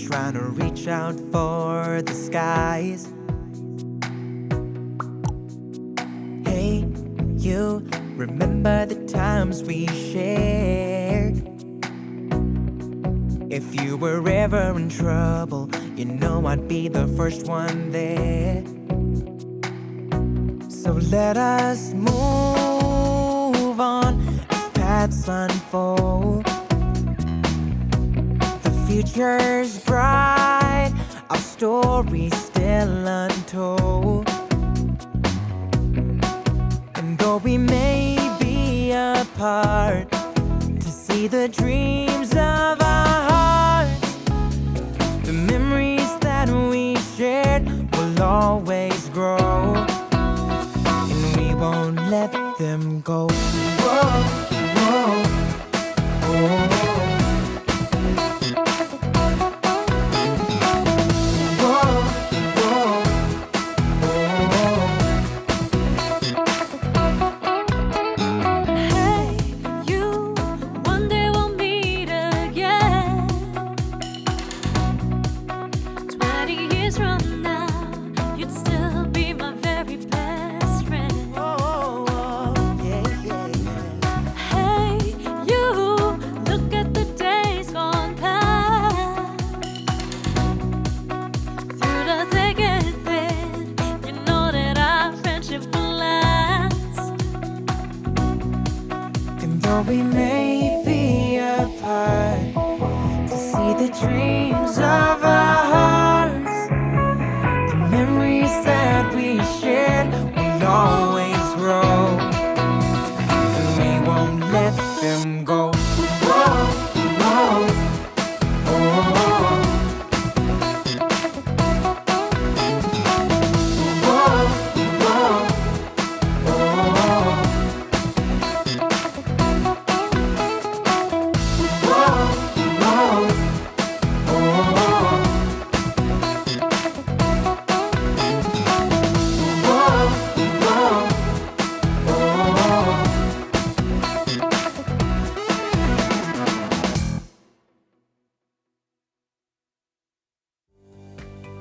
trying to reach out for the skies. Hey, you remember the times we shared? If you were ever in trouble, you know I'd be the first one there. So let us move on as paths unfold. The future's bright, our story's still untold. And though we may be apart, to see the dreams of our hearts, the memories that we shared will always grow. We won't let them go. Whoa, whoa, whoa. We may be apart, to see the dreams of our hearts, the memories that we shared will always grow, and we won't let them go. Whoa, whoa, whoa.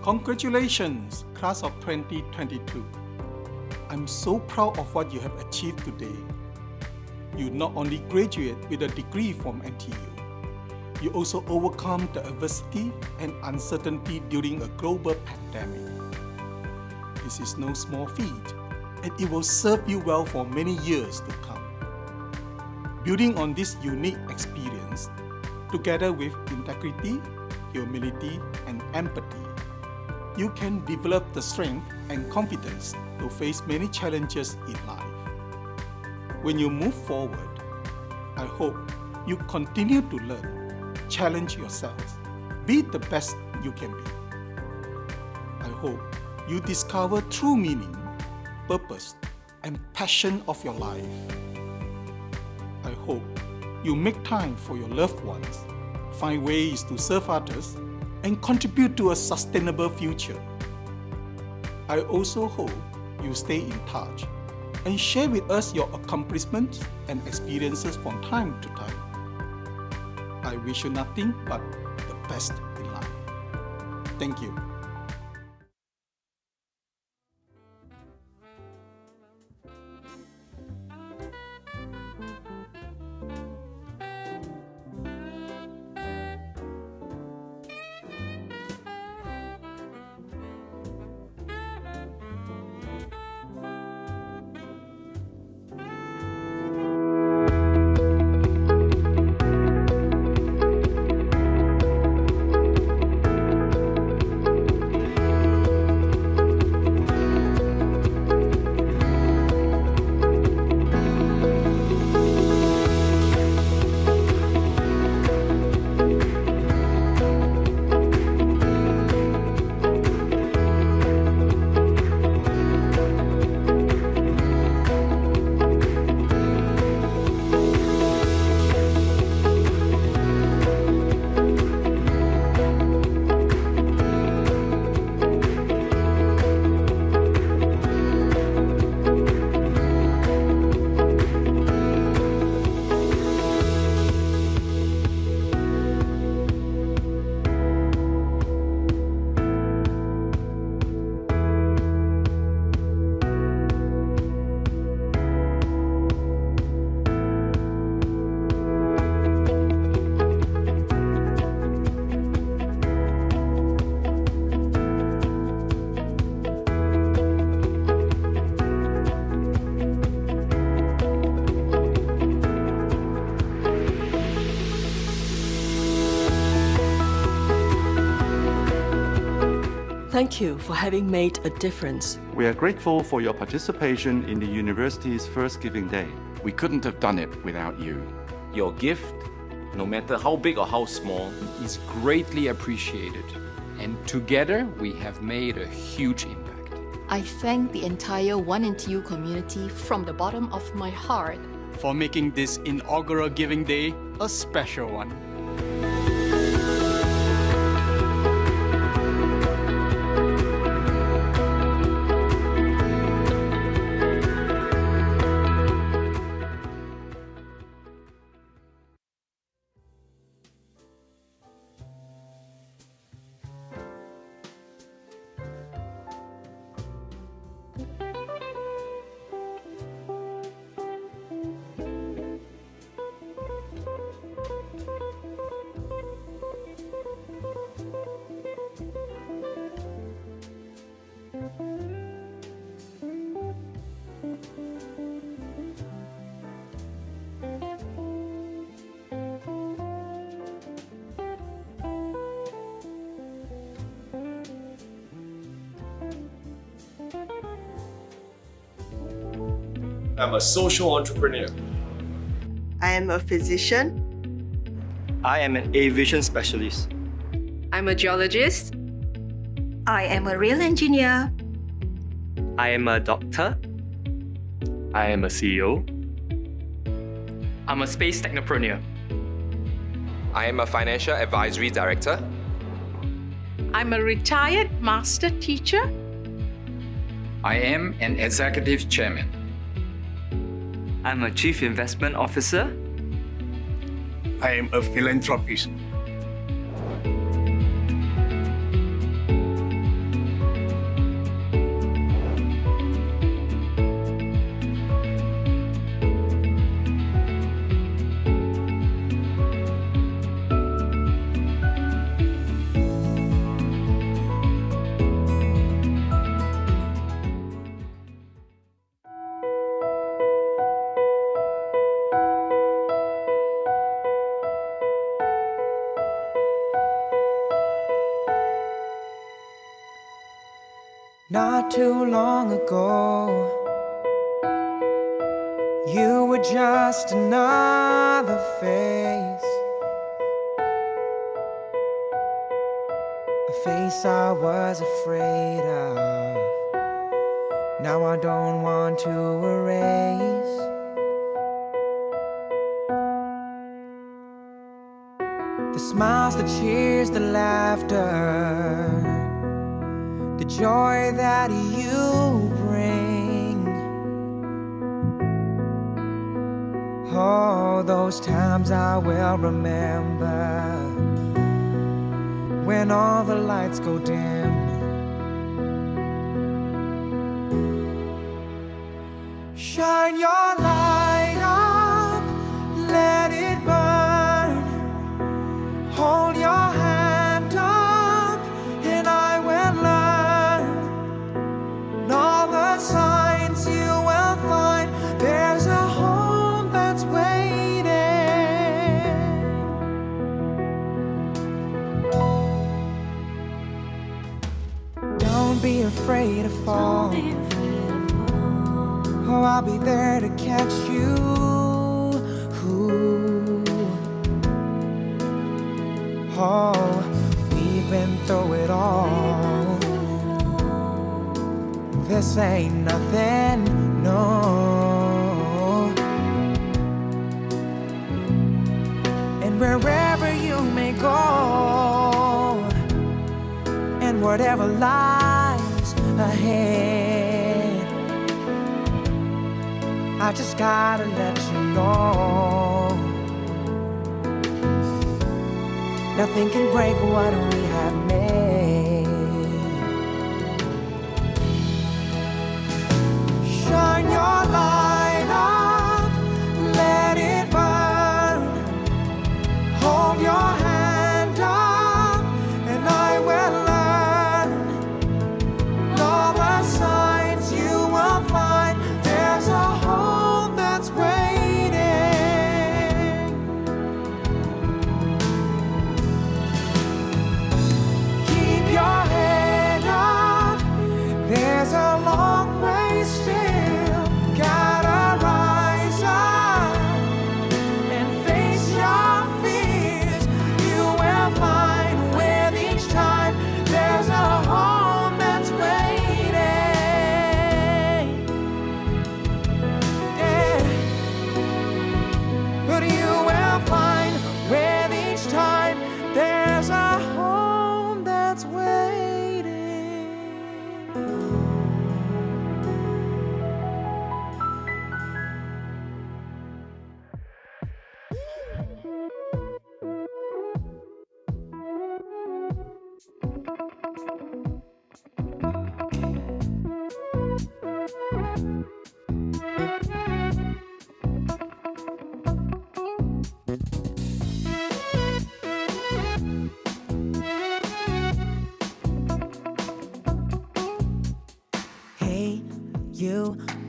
Congratulations, class of 2022. I'm so proud of what you have achieved today. You not only graduate with a degree from NTU, you also overcome the adversity and uncertainty during a global pandemic. This is no small feat, and it will serve you well for many years to come. Building on this unique experience, together with integrity, humility, and empathy, you can develop the strength and confidence to face many challenges in life. When you move forward, I hope you continue to learn, challenge yourselves, be the best you can be. I hope you discover true meaning, purpose, and passion of your life. I hope you make time for your loved ones, find ways to serve others, and contribute to a sustainable future. I also hope you stay in touch and share with us your accomplishments and experiences from time to time. I wish you nothing but the best in life. Thank you. Thank you for having made a difference. We are grateful for your participation in the University's first Giving Day. We couldn't have done it without you. Your gift, no matter how big or how small, is greatly appreciated. And together we have made a huge impact. I thank the entire One NTU community from the bottom of my heart for making this inaugural Giving Day a special one. I'm a social entrepreneur. I am a physician. I am an aviation specialist. I'm a geologist. I am a rail engineer. I am a doctor. I am a CEO. I'm a space technopreneur. I am a financial advisory director. I'm a retired master teacher. I am an executive chairman. I'm a chief investment officer. I am a philanthropist. Not too long ago, you were just another face, a face I was afraid of. Now I don't want to erase. The smiles, the cheers, the laughter, the joy that you bring. Oh, those times I will remember, when all the lights go dim. Shine your light up, let it burn. Hold your hand up and I will learn. All the signs you will find, there's a home that's waiting. Don't be afraid to fall. Oh, I'll be there to catch you. Oh, we've been through it all. This ain't nothing, no. And wherever you may go, and whatever lies ahead, I just gotta let you know, nothing can break what we have made. Shine your light up, let it burn. Hold your hand up and I will learn. All the signs you will find, there's a home that's waiting.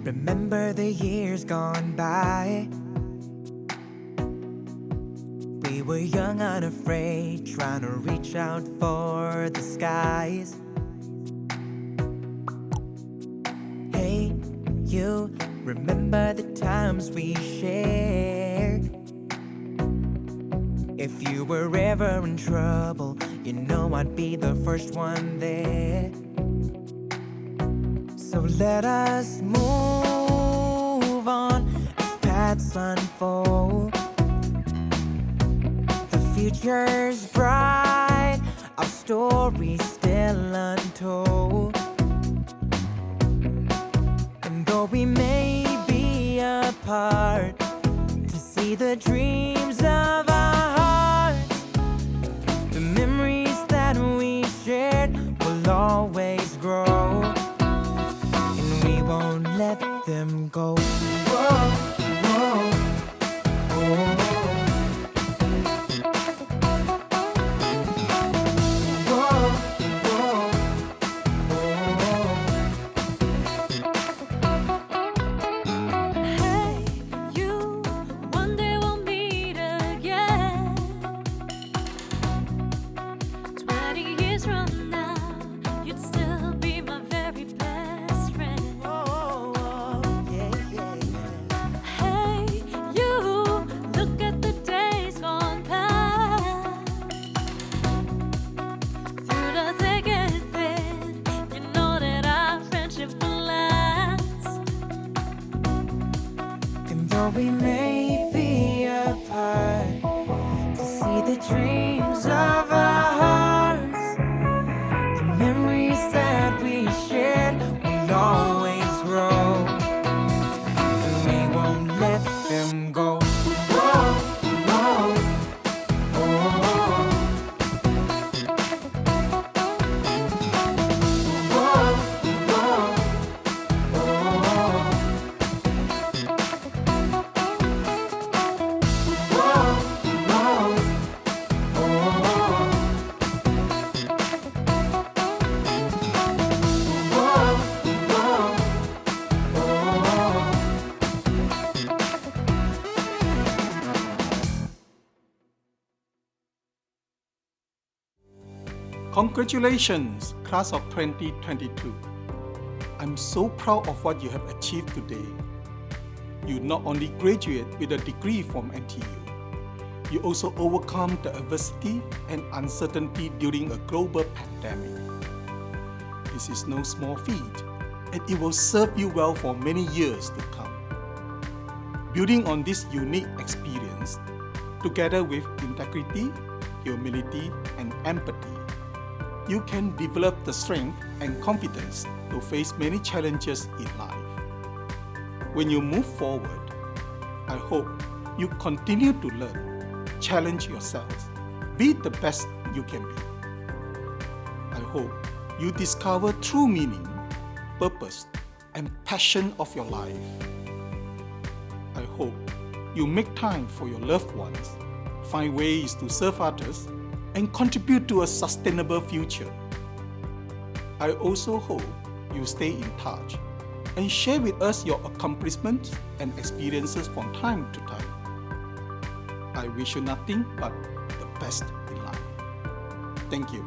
Remember the years gone by. We were young, unafraid, trying to reach out for the skies. Hey, you remember the times we shared? If you were ever in trouble, you know I'd be the first one there. So let us move on as paths unfold. The future's bright, our story's still untold. And though we may be apart, to see the dreams of our hearts, the memories that we shared will always grow, and we won't let them go. Whoa, whoa, whoa. We may be apart, to see the dreams of our hearts, the memories that we shared will always grow, and we won't let them go. Whoa, whoa, Congratulations, class of 2022. I'm so proud of what you have achieved today. You not only graduate with a degree from NTU, you also overcome the adversity and uncertainty during a global pandemic. This is no small feat, and it will serve you well for many years to come. Building on this unique experience, together with integrity, humility, and empathy, you can develop the strength and confidence to face many challenges in life. When you move forward, I hope you continue to learn, challenge yourselves, be the best you can be. I hope you discover true meaning, purpose, and passion of your life. I hope you make time for your loved ones, find ways to serve others, and contribute to a sustainable future. I also hope you stay in touch and share with us your accomplishments and experiences from time to time. I wish you nothing but the best in life. Thank you.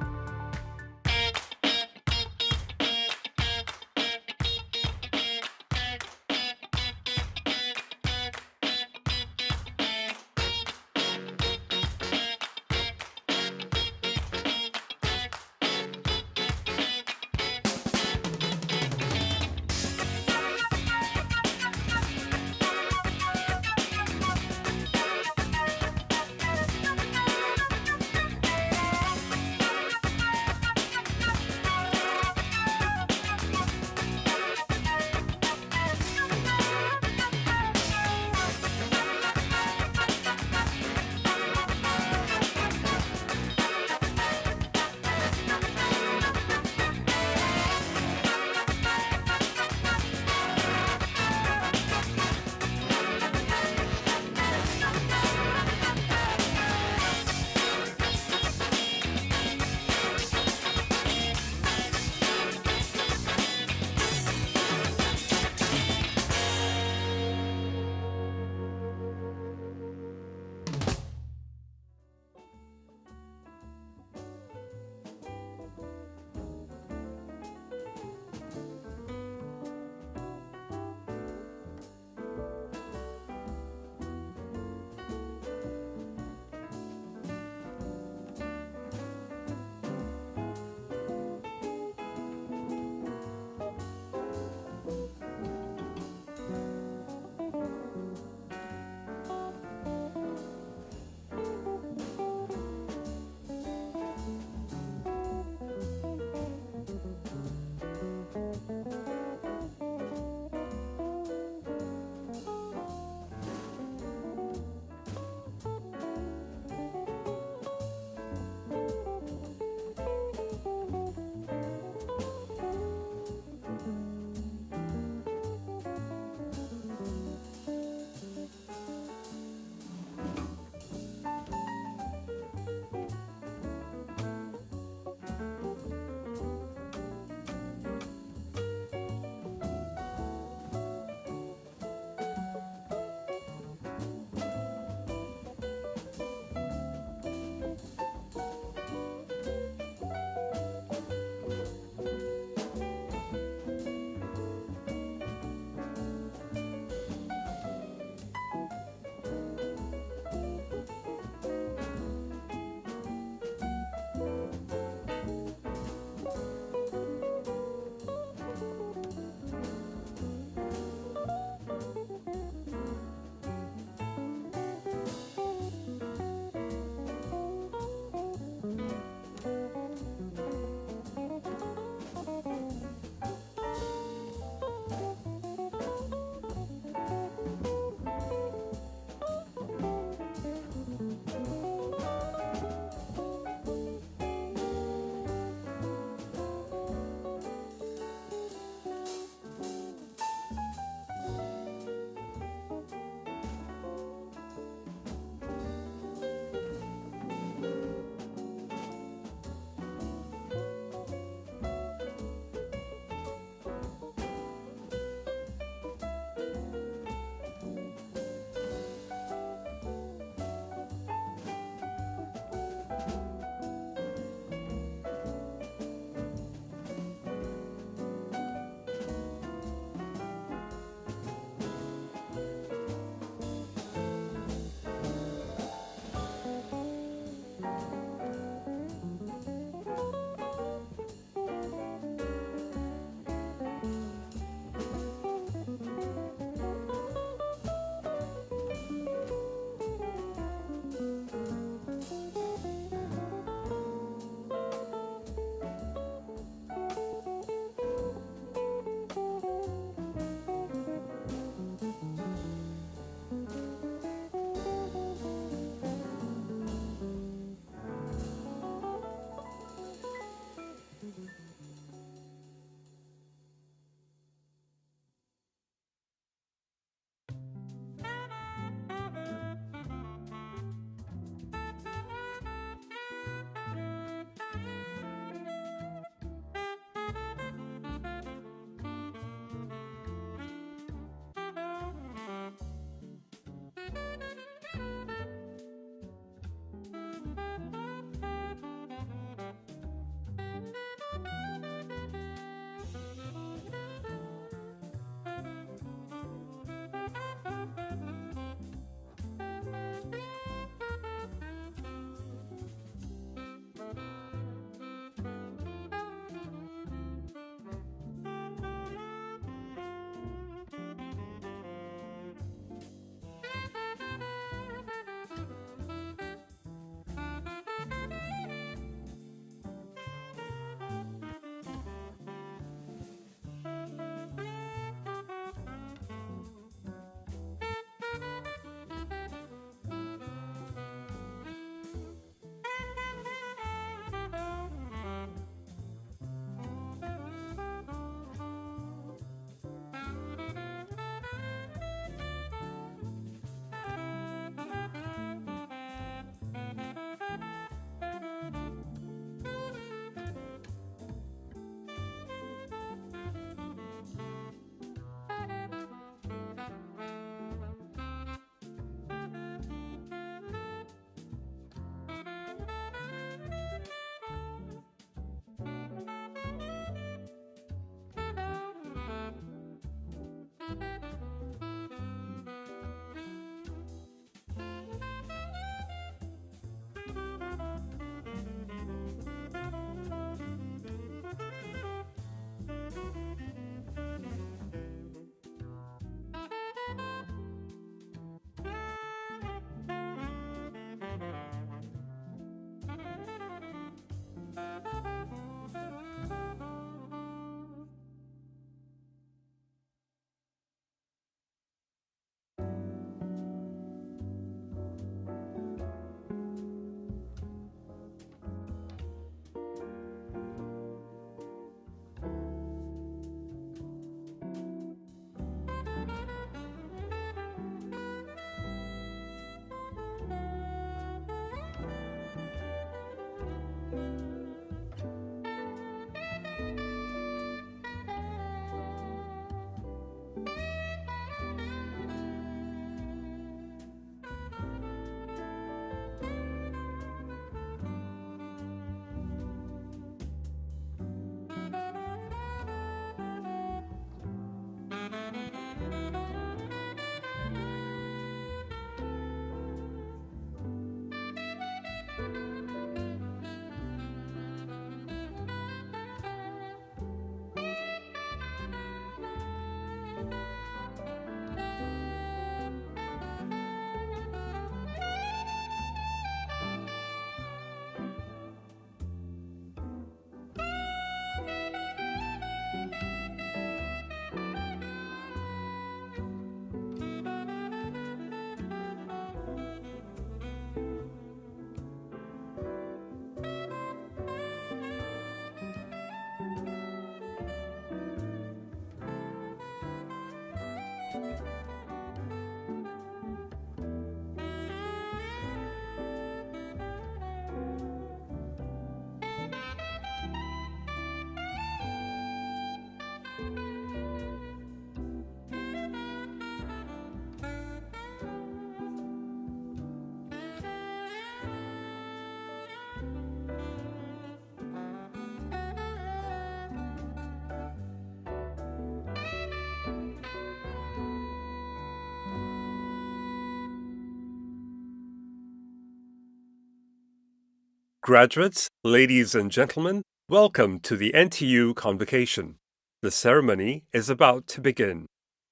Graduates, ladies and gentlemen, welcome to the NTU Convocation. The ceremony is about to begin.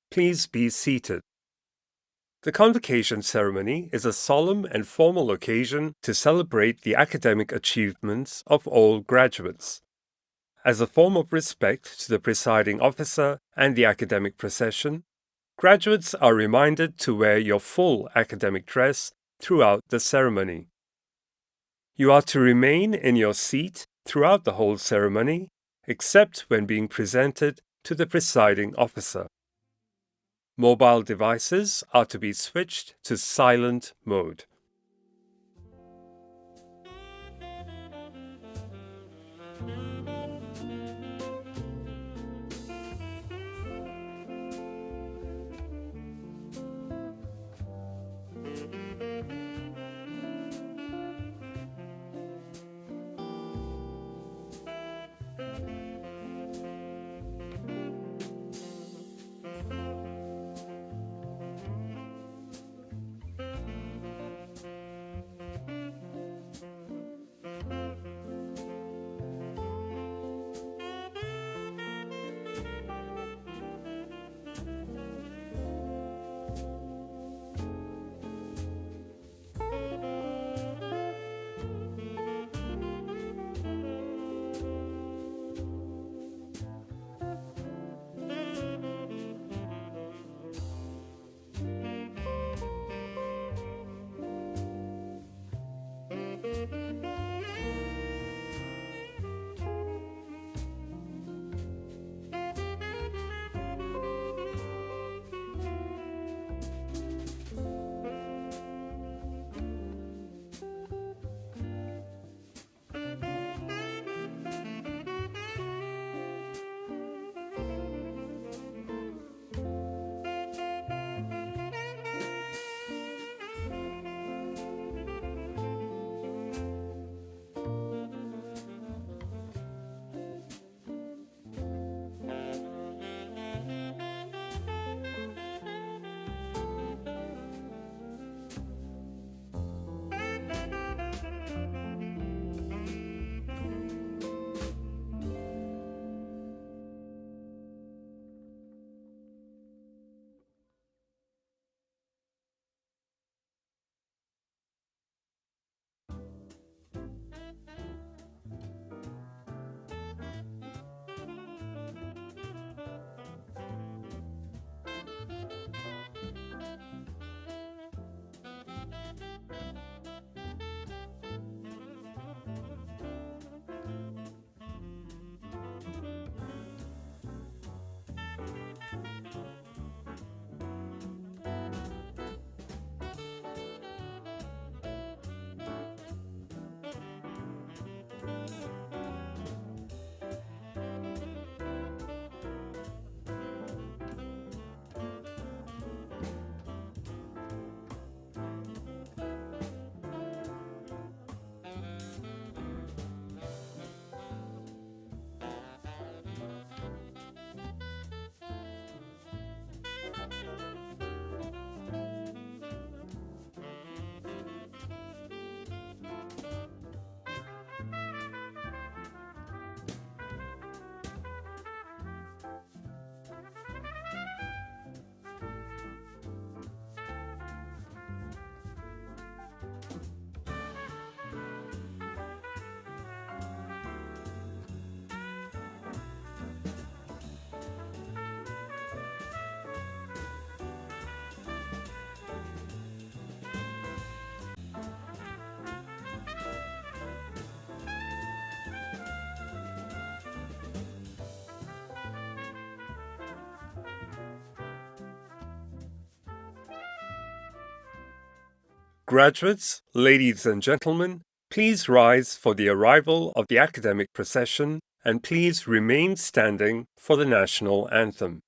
Please be seated. The Convocation ceremony is a solemn and formal occasion to celebrate the academic achievements of all graduates. As a form of respect to the presiding officer and the academic procession, graduates are reminded to wear your full academic dress throughout the ceremony. You are to remain in your seat throughout the whole ceremony, except when being presented to the presiding officer. Mobile devices are to be switched to silent mode. Graduates, ladies and gentlemen, please rise for the arrival of the academic procession and please remain standing for the national anthem.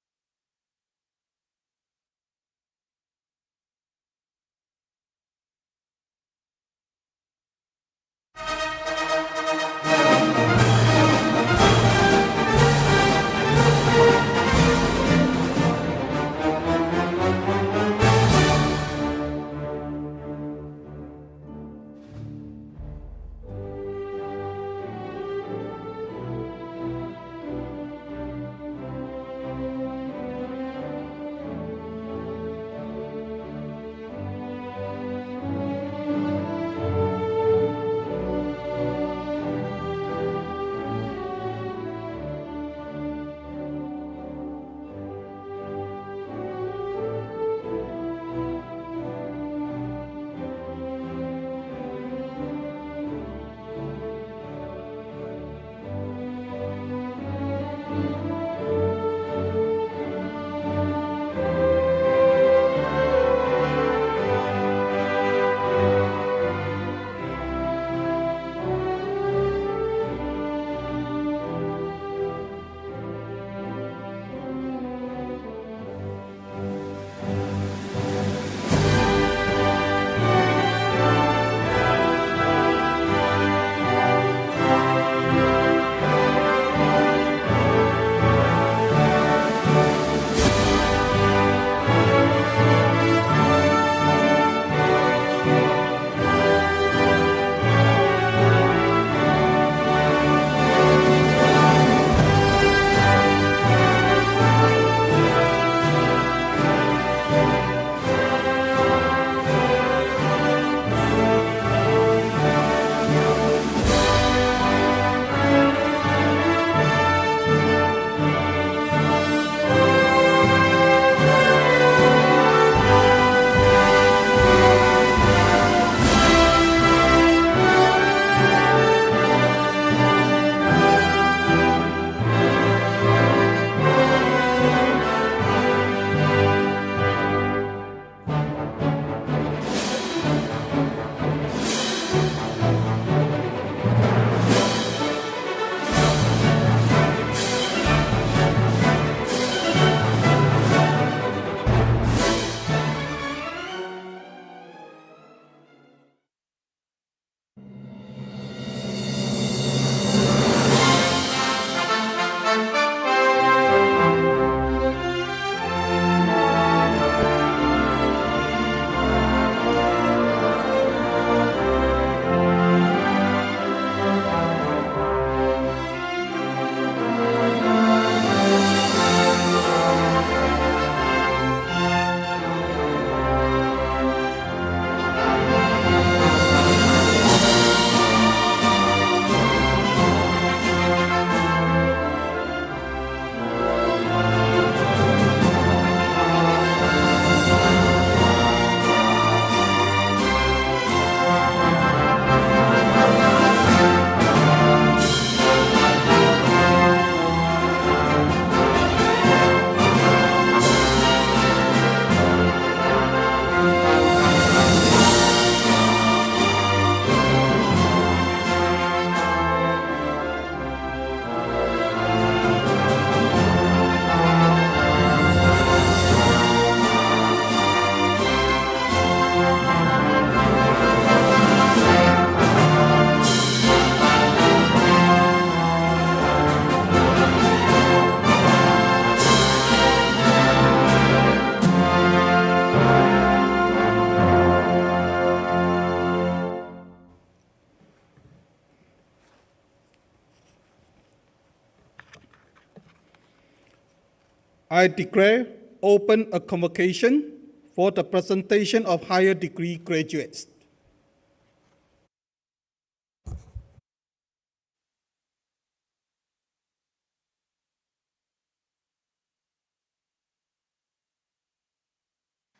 I declare open a convocation for the presentation of higher degree graduates.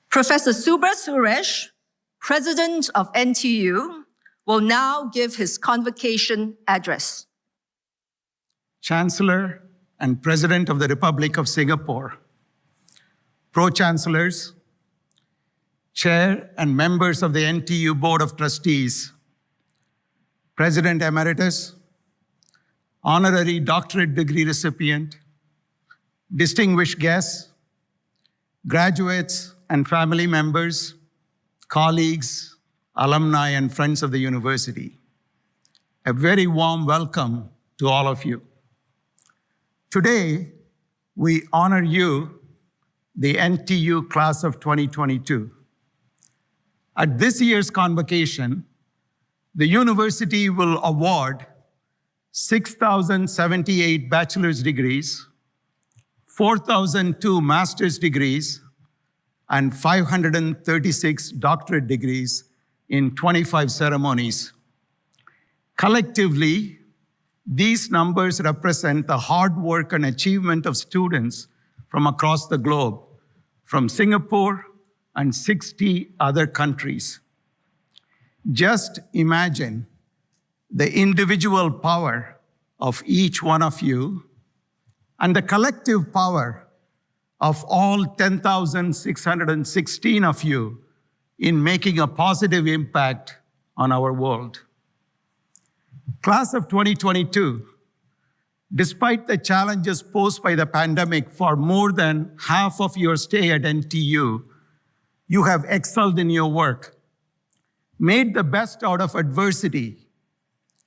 Professor Subrat Suresh, President of NTU, will now give his convocation address. Chancellor and President of the Republic of Singapore, Pro-Chancellors, Chair and members of the NTU Board of Trustees, President Emeritus, Honorary Doctorate Degree recipient, distinguished guests, graduates and family members, colleagues, alumni and friends of the university. A very warm welcome to all of you. Today, we honor you, the NTU class of 2022. At this year's convocation, the university will award 6,078 bachelor's degrees, 4,002 master's degrees, and 536 doctorate degrees in 25 ceremonies. Collectively, these numbers represent the hard work and achievement of students from across the globe, from Singapore and 60 other countries. Just imagine the individual power of each one of you and the collective power of all 10,616 of you in making a positive impact on our world. Class of 2022, despite the challenges posed by the pandemic for more than half of your stay at NTU, you have excelled in your work, made the best out of adversity,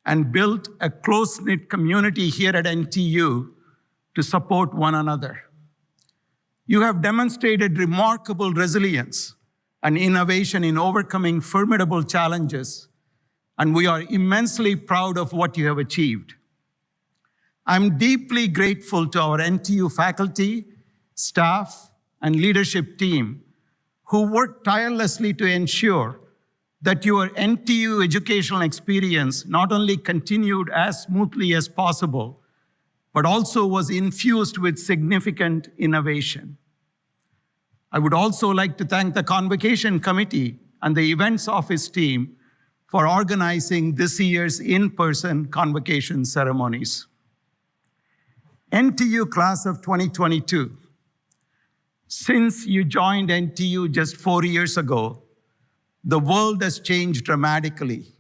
and built a close-knit community here at NTU to support one another. You have demonstrated remarkable resilience and innovation in overcoming formidable challenges, and we are immensely proud of what you have achieved. I'm deeply grateful to our NTU faculty, staff, and leadership team who worked tirelessly to ensure that your NTU educational experience not only continued as smoothly as possible, but also was infused with significant innovation. I would also like to thank the Convocation Committee and the Events Office team for organizing this year's in-person convocation ceremonies. NTU class of 2022. Since you joined NTU just 4 years ago, the world has changed dramatically.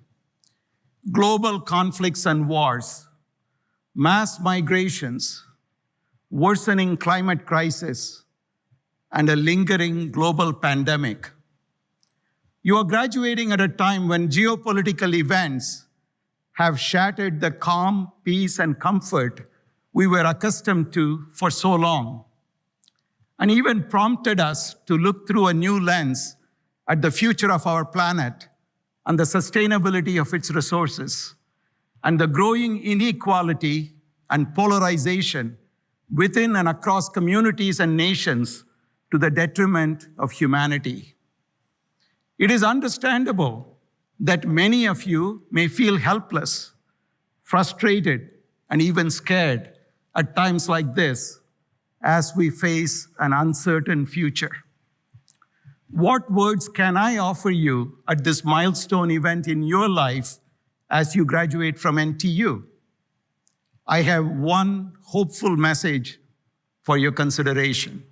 Global conflicts and wars, mass migrations, worsening climate crisis, and a lingering global pandemic. You are graduating at a time when geopolitical events have shattered the calm, peace, and comfort we were accustomed to for so long, and even prompted us to look through a new lens at the future of our planet and the sustainability of its resources, and the growing inequality and polarization within and across communities and nations to the detriment of humanity. It is understandable that many of you may feel helpless, frustrated, and even scared at times like this as we face an uncertain future. What words can I offer you at this milestone event in your life as you graduate from NTU? I have one hopeful message for your consideration.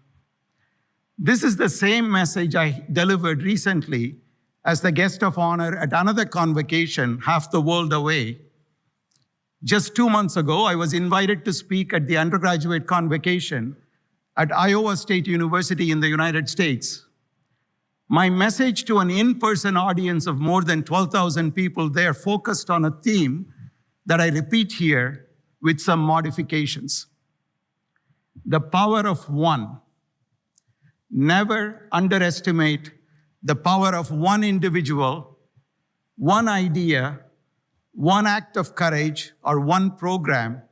This is the same message I delivered recently as the guest of honor at another convocation half the world away. Just 2 months ago, I was invited to speak at the undergraduate convocation at Iowa State University in the United States. My message to an in-person audience of more than 12,000 people there focused on a theme that I repeat here with some modifications. The power of one. Never underestimate the power of one individual, one idea, one act of courage, or one program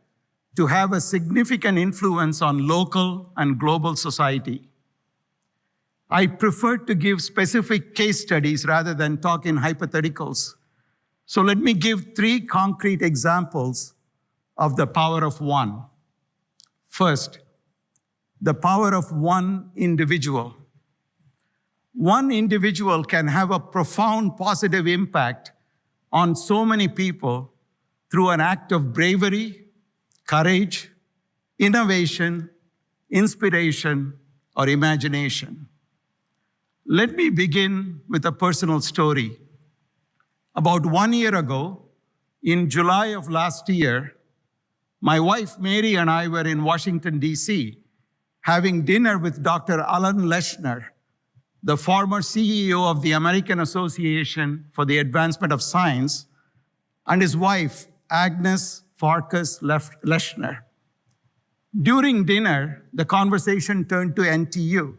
to have a significant influence on local and global society. I prefer to give specific case studies rather than talk in hypotheticals. So let me give 3 concrete examples of the power of one. First, the power of one individual. One individual can have a profound positive impact on so many people through an act of bravery, courage, innovation, inspiration, or imagination. Let me begin with a personal story. About 1 year ago, in July of last year, my wife Mary and I were in Washington, D.C., having dinner with Dr. Alan Leshner, the former CEO of the American Association for the Advancement of Science, and his wife, Agnes Farkas Leshner. During dinner, the conversation turned to NTU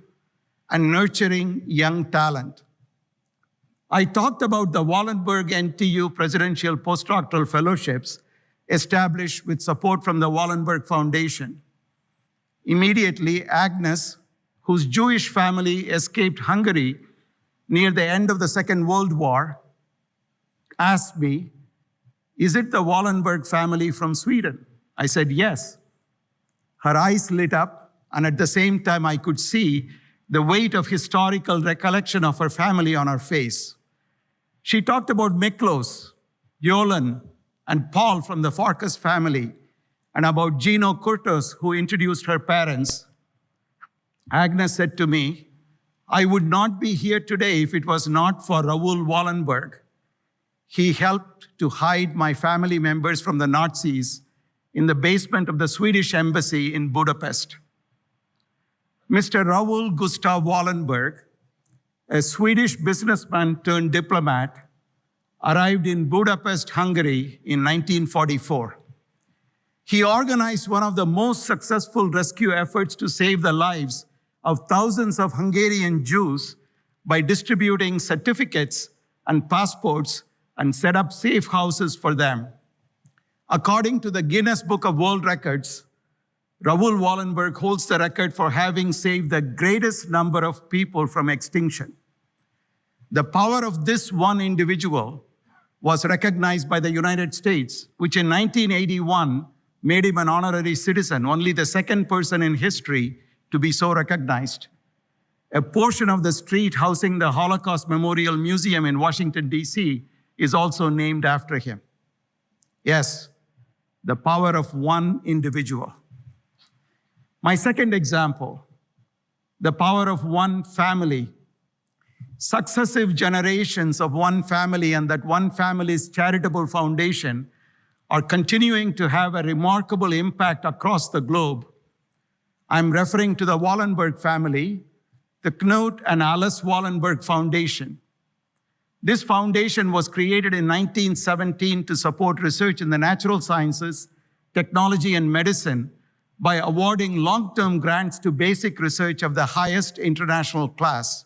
and nurturing young talent. I talked about the Wallenberg NTU Presidential Postdoctoral Fellowships established with support from the Wallenberg Foundation. Immediately, Agnes, whose Jewish family escaped Hungary near the end of the Second World War, asked me, "Is it the Wallenberg family from Sweden?" I said, "Yes." Her eyes lit up, and at the same time, I could see the weight of historical recollection of her family on her face. She talked about Miklos, Yolan, and Paul from the Farkas family, and about Gino Kurtos, who introduced her parents. Agnes said to me, "I would not be here today if it was not for Raoul Wallenberg. He helped to hide my family members from the Nazis in the basement of the Swedish embassy in Budapest." Mr. Raoul Gustav Wallenberg, a Swedish businessman turned diplomat, arrived in Budapest, Hungary in 1944. He organized one of the most successful rescue efforts to save the lives of thousands of Hungarian Jews by distributing certificates and passports and set up safe houses for them. According to the Guinness Book of World Records, Raoul Wallenberg holds the record for having saved the greatest number of people from extinction. The power of this one individual was recognized by the United States, which in 1981 made him an honorary citizen, only the second person in history to be so recognized. A portion of the street housing the Holocaust Memorial Museum in Washington, D.C. is also named after him. Yes, the power of one individual. My second example, the power of one family. Successive generations of one family and that one family's charitable foundation are continuing to have a remarkable impact across the globe. I'm referring to the Wallenberg family, the Knut and Alice Wallenberg Foundation. This foundation was created in 1917 to support research in the natural sciences, technology, and medicine by awarding long-term grants to basic research of the highest international class.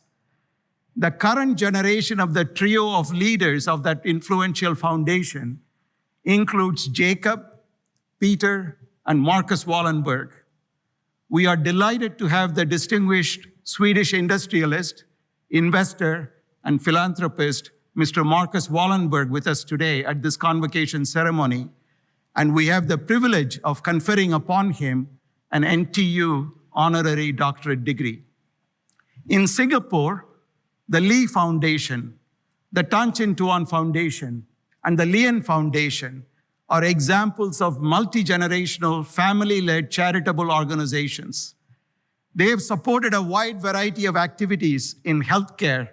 The current generation of the trio of leaders of that influential foundation includes Jacob, Peter, and Marcus Wallenberg. We are delighted to have the distinguished Swedish industrialist, investor, and philanthropist, Mr. Marcus Wallenberg, with us today at this convocation ceremony. And we have the privilege of conferring upon him an NTU honorary doctorate degree. In Singapore, the Lee Foundation, the Tan Chin Tuan Foundation, and the Lien Foundation are examples of multi-generational, family-led charitable organizations. They have supported a wide variety of activities in healthcare,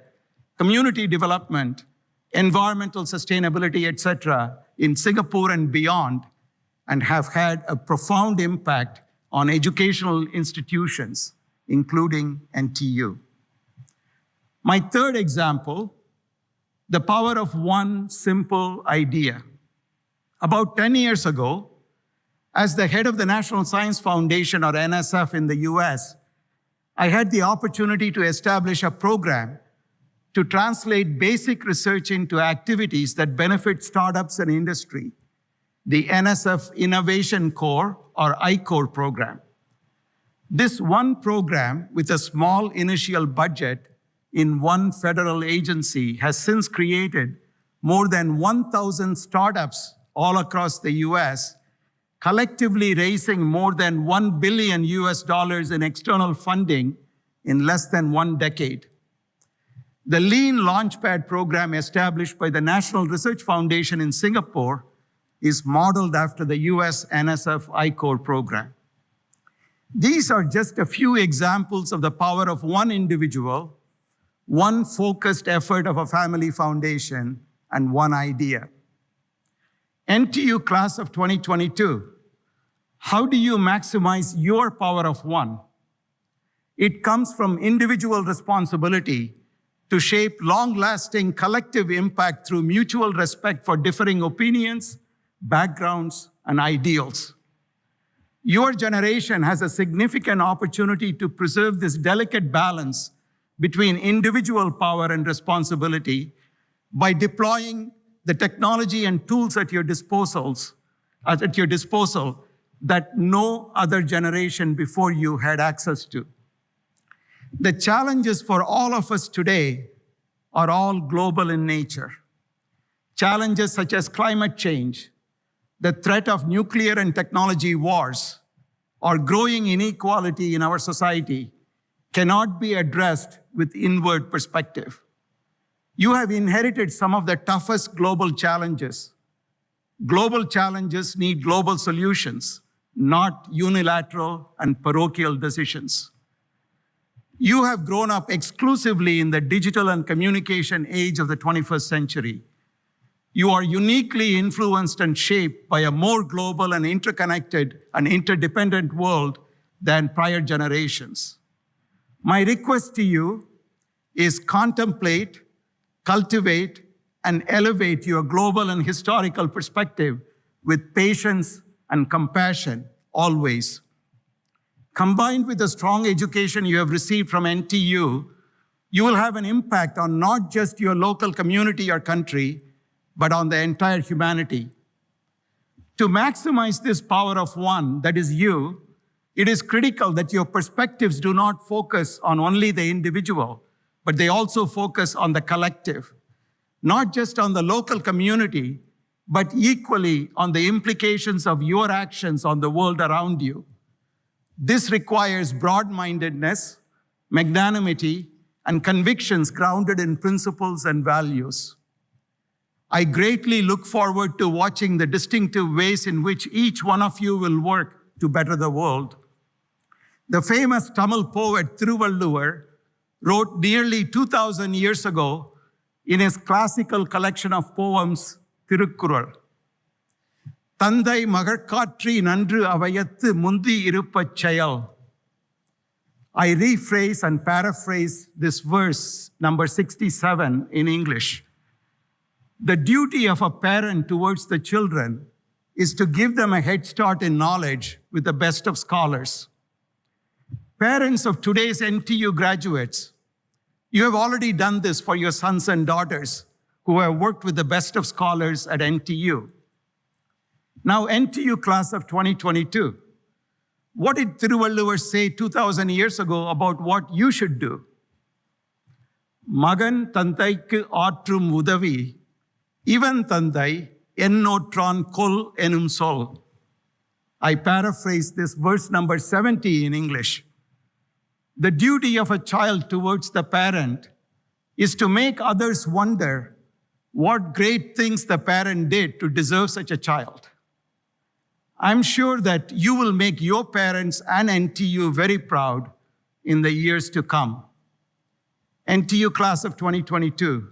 community development, environmental sustainability, etc., in Singapore and beyond, and have had a profound impact on educational institutions, including NTU. My third example, the power of one simple idea. About 10 years ago, as the head of the National Science Foundation, or NSF, in the US, I had the opportunity to establish a program to translate basic research into activities that benefit startups and industry. The NSF Innovation Core, or I-Core program. This one program with a small initial budget in one federal agency has since created more than 1,000 startups all across the US, collectively raising more than $1 billion in external funding in less than 1 decade. The Lean Launchpad program established by the National Research Foundation in Singapore is modeled after the US NSF I-Core program. These are just a few examples of the power of one individual, one focused effort of a family foundation, and one idea. NTU class of 2022, how do you maximize your power of one? It comes from individual responsibility to shape long-lasting collective impact through mutual respect for differing opinions, backgrounds, and ideals. Your generation has a significant opportunity to preserve this delicate balance between individual power and responsibility by deploying the technology and tools at your disposal that no other generation before you had access to. The challenges for all of us today are all global in nature. Challenges such as climate change, the threat of nuclear and technology wars, or growing inequality in our society cannot be addressed with inward perspective. You have inherited some of the toughest global challenges. Global challenges need global solutions, not unilateral and parochial decisions. You have grown up exclusively in the digital and communication age of the 21st century. You are uniquely influenced and shaped by a more global and interconnected and interdependent world than prior generations. My request to you is contemplate, cultivate, and elevate your global and historical perspective with patience and compassion always. Combined with the strong education you have received from NTU, you will have an impact on not just your local community or country, but on the entire humanity. To maximize this power of one, that is you, it is critical that your perspectives do not focus on only the individual, but they also focus on the collective, not just on the local community, but equally on the implications of your actions on the world around you. This requires broad-mindedness, magnanimity, and convictions grounded in principles and values. I greatly look forward to watching the distinctive ways in which each one of you will work to better the world. The famous Tamil poet Thiruvalluvar wrote nearly 2,000 years ago in his classical collection of poems, Thirukkural. Tandai magarkatri nandru avayathu mundi iruppach chayal. I rephrase and paraphrase this verse, number 67 in English. The duty of a parent towards the children is to give them a head start in knowledge with the best of scholars. Parents of today's NTU graduates, you have already done this for your sons and daughters who have worked with the best of scholars at NTU. Now, NTU class of 2022, what did Thiruvalluvar say 2,000 years ago about what you should do? Magan tantaikku aatrum udavi, Ivan tandai ennotran kol enum sol. I paraphrase this verse number 70 in English. The duty of a child towards the parent is to make others wonder what great things the parent did to deserve such a child. I'm sure that you will make your parents and NTU very proud in the years to come. NTU class of 2022,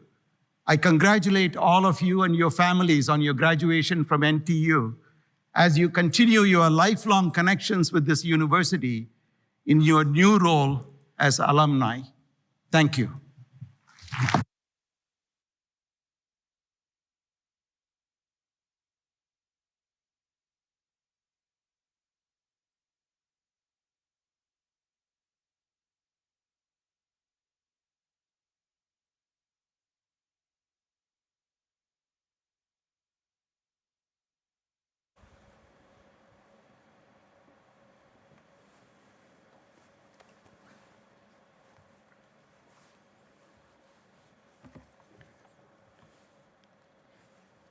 I congratulate all of you and your families on your graduation from NTU as you continue your lifelong connections with this university in your new role as alumni. Thank you.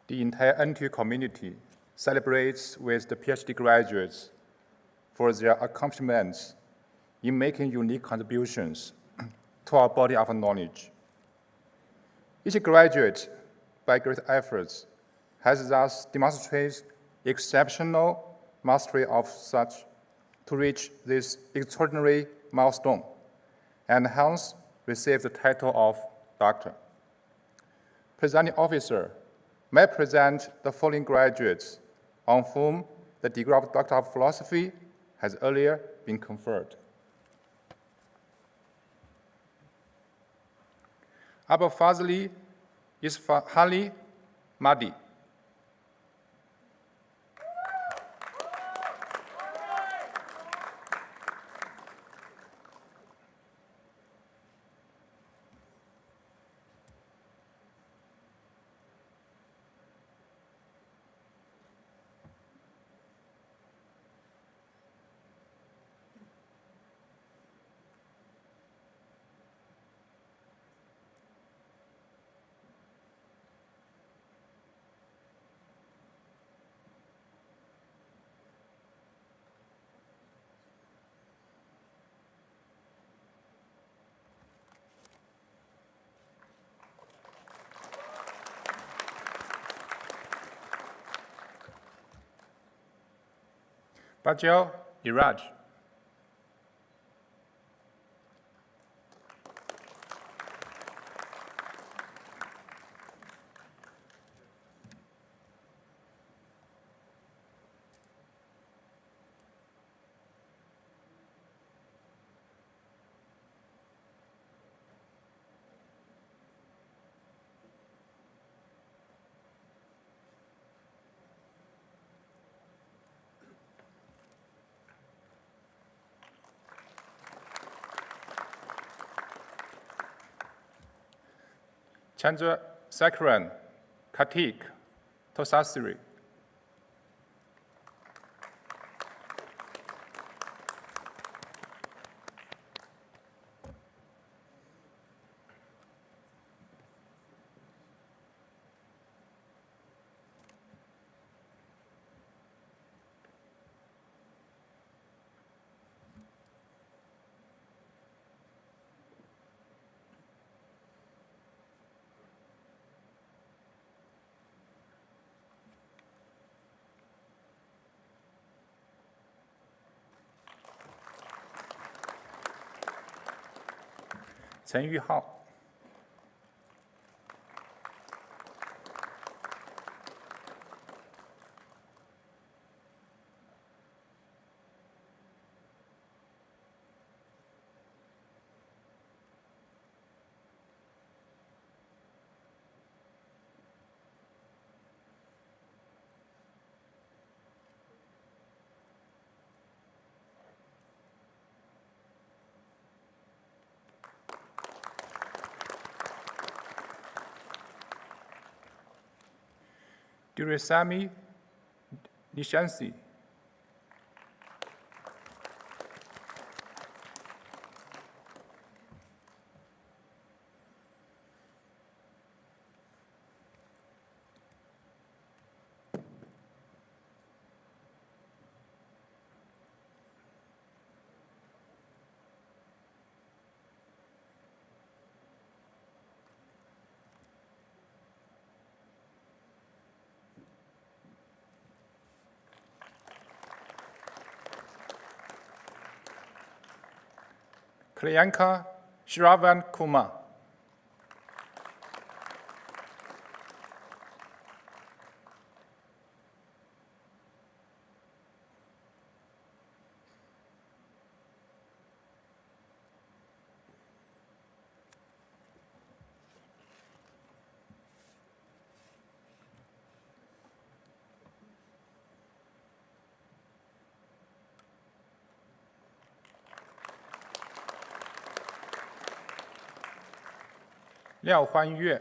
The entire NTU community celebrates with the PhD graduates for their accomplishments in making unique contributions to our body of knowledge. Each graduate, by great efforts, has thus demonstrated exceptional mastery of such to reach this extraordinary milestone, and hence receive the title of Doctor. Presiding officer may present the following graduates on whom the degree of Doctor of Philosophy has earlier been conferred. Abu Fazli Isfahani Mahdi. Bajel Iraj. Chandra Sakran Kartik Tosasiri. Chen Yuhao. Duresami Nishansi. Priyanka Shravan Kumar. Liao Huanyue.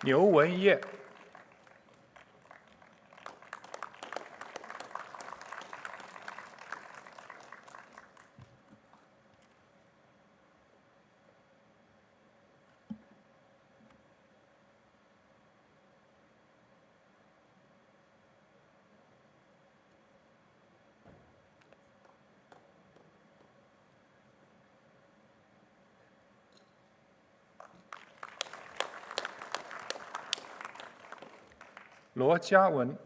牛纹叶。罗家文。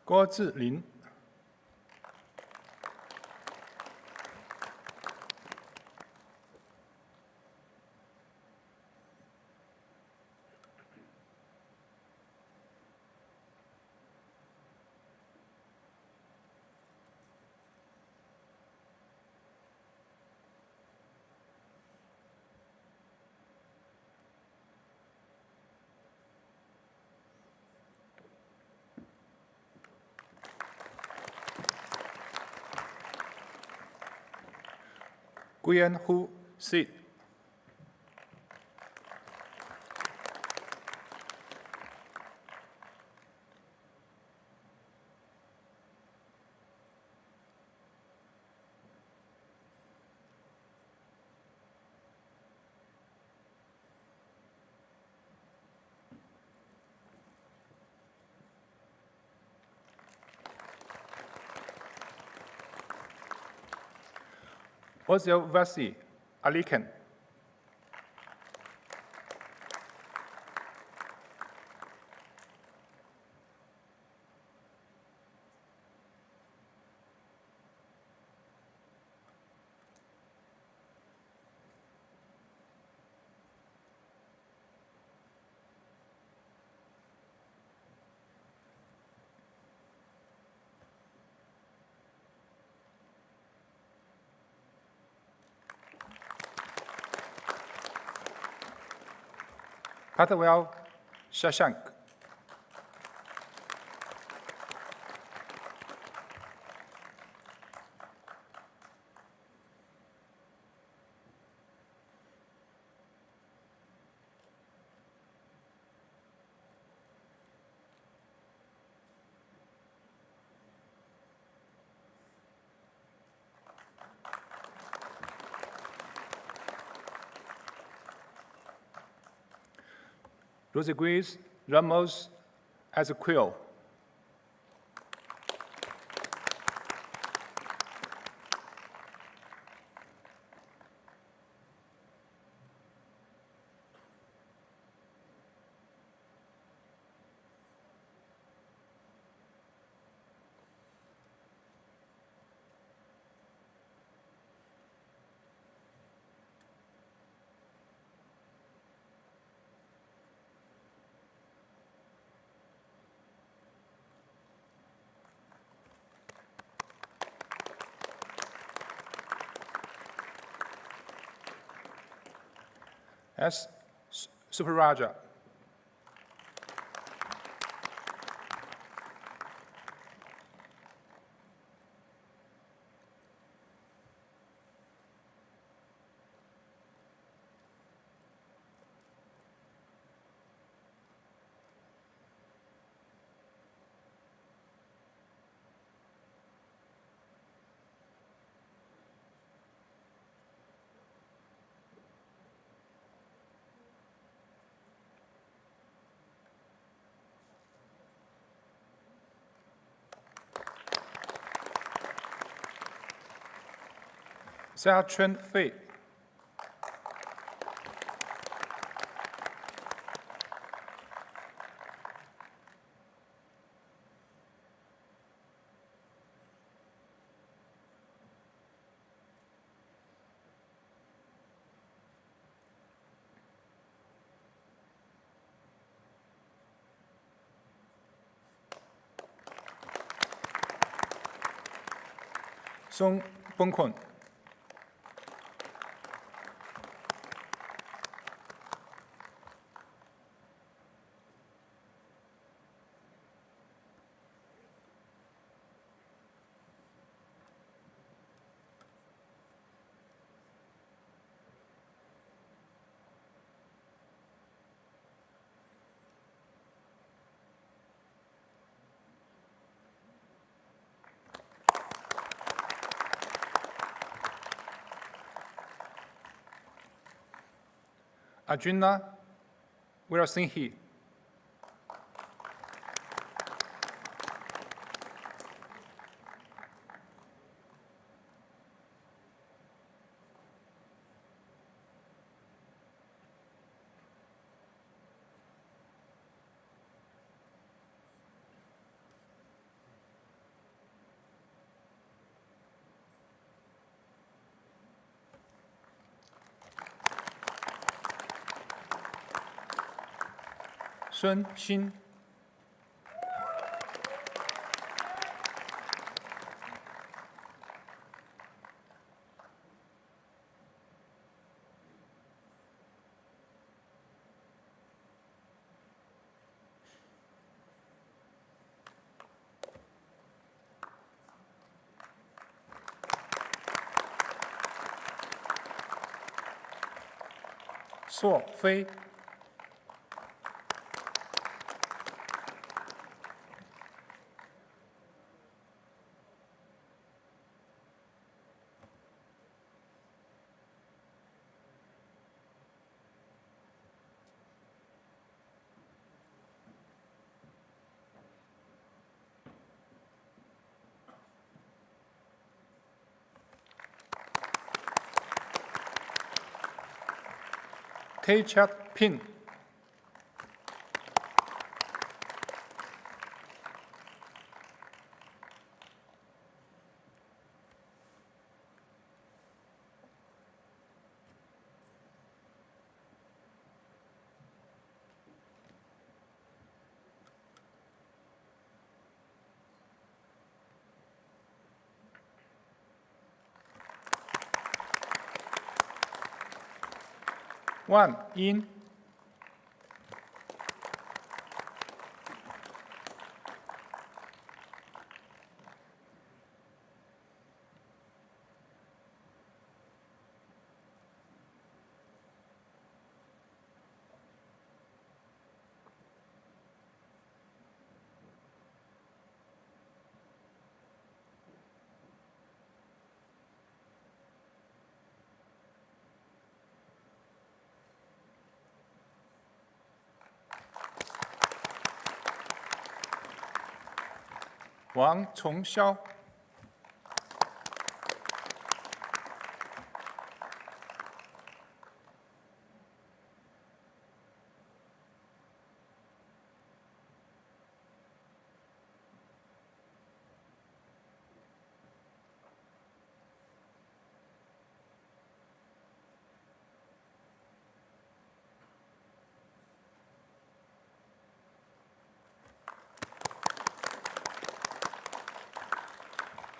郭志林。Nguyen Hu Sid。Ozil Vasi Alikan。Patwell Shashank。Rodriguez Ramos Ezequiel。S. Superaja。Xia Chun Fei。松崩困。Arjuna, we are seeing here.孙鑫。硕飞。Taechat Pin。万英。王崇霄。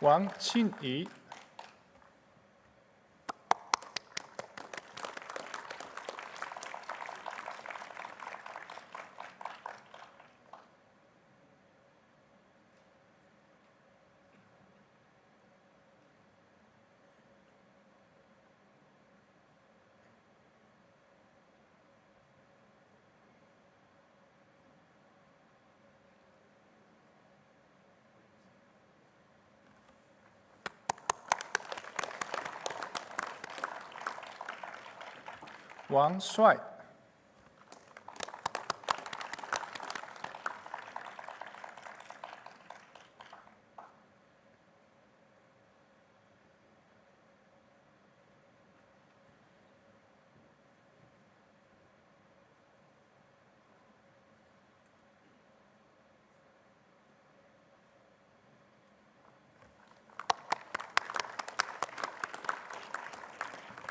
王庆怡。王帅。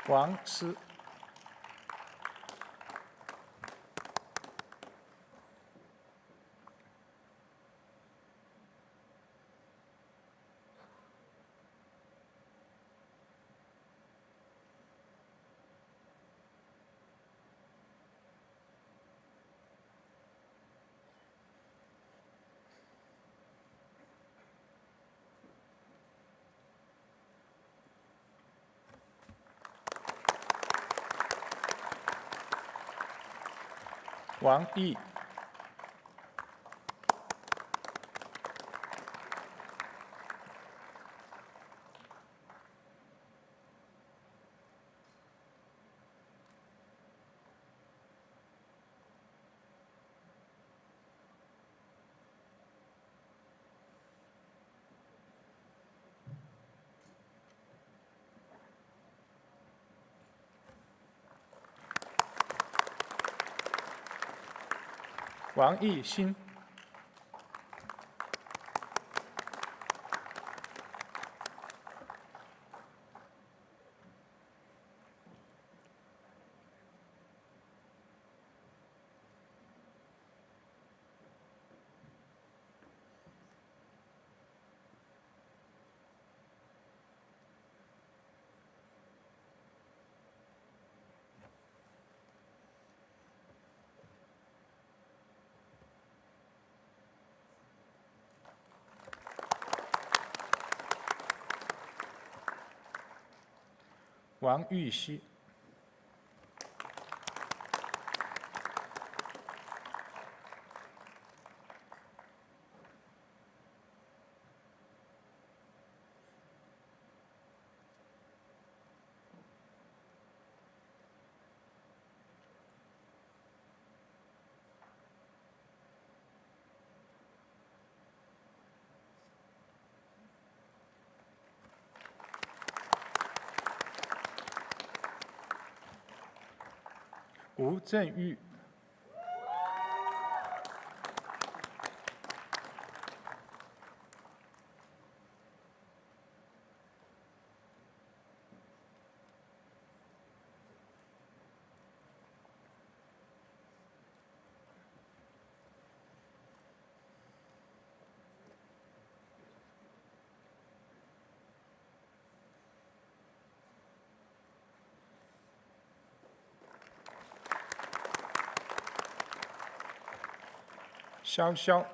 王师。王毅、王毅新、王玉溪、吴振玉、潇潇、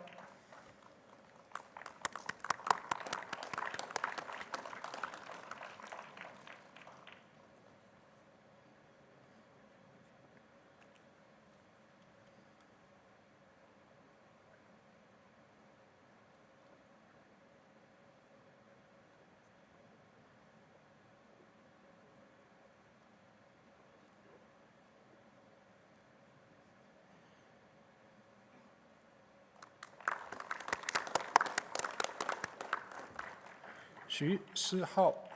徐思浩、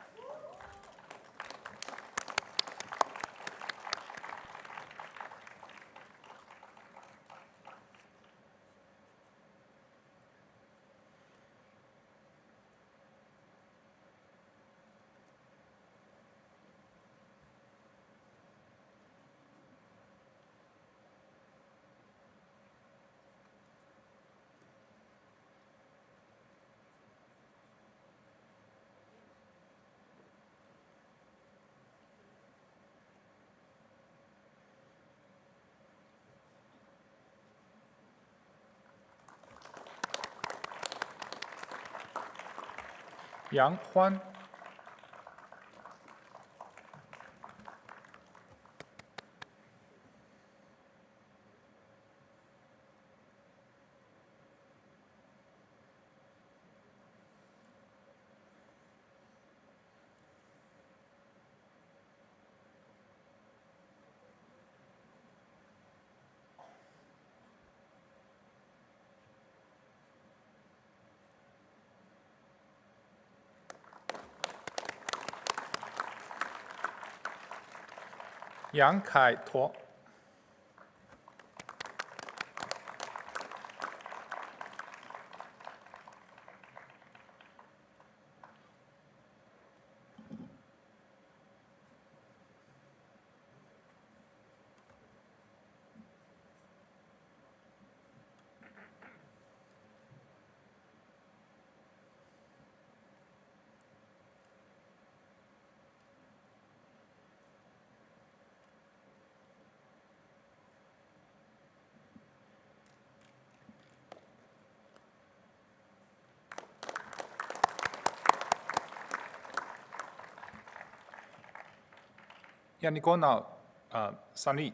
杨欢、杨凯坨、Yannick Gonal、Sunny、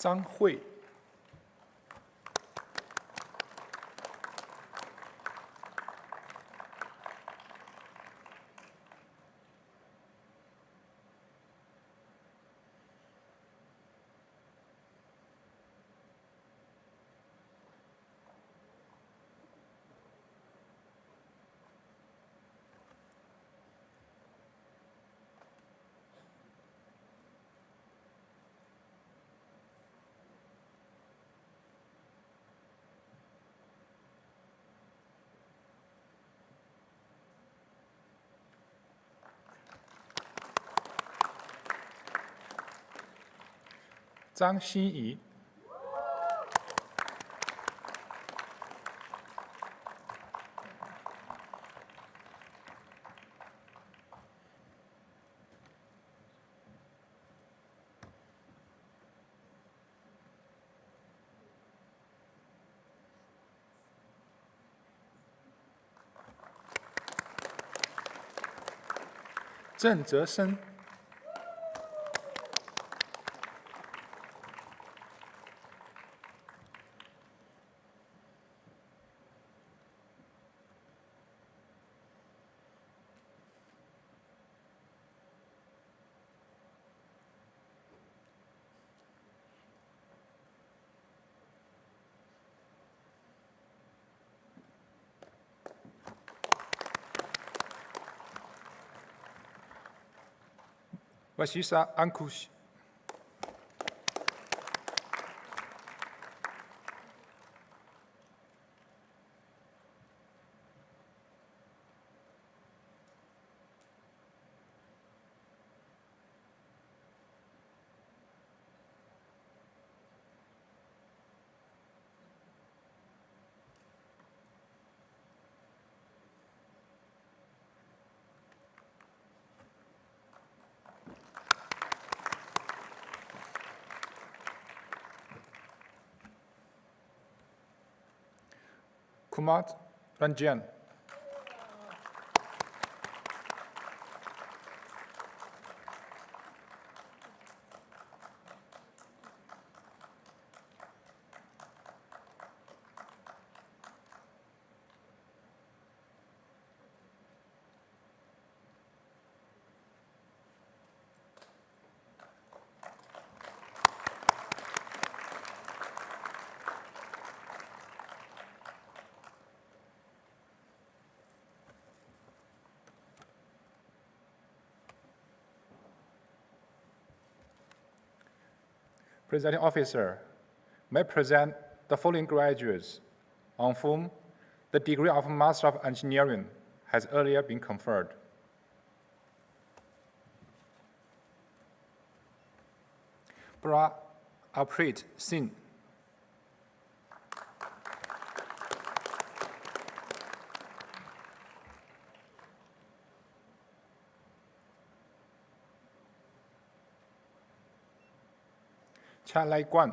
张慧、张欣怡、郑泽生、Vasisa Ankush、Kumar Ranjan、Presiding officer, may present the following graduates on whom the degree of Master of Engineering has earlier been conferred. Bra Aprit Singh, Chan Lai Guan,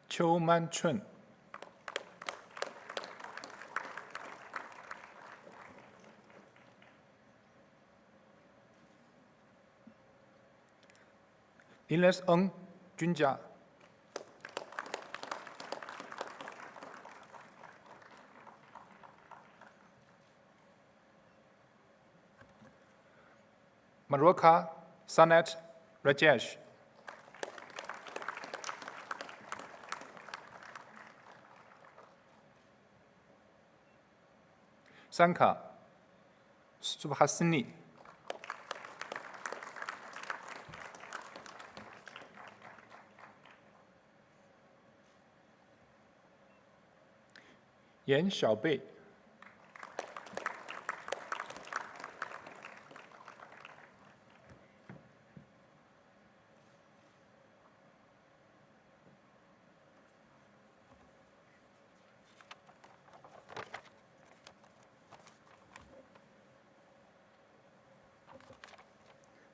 Qiu Man Chun, Ines Ng Junjia, Maroka Sanet Rajesh, Sanka Subhasini, Yan Xiaobei,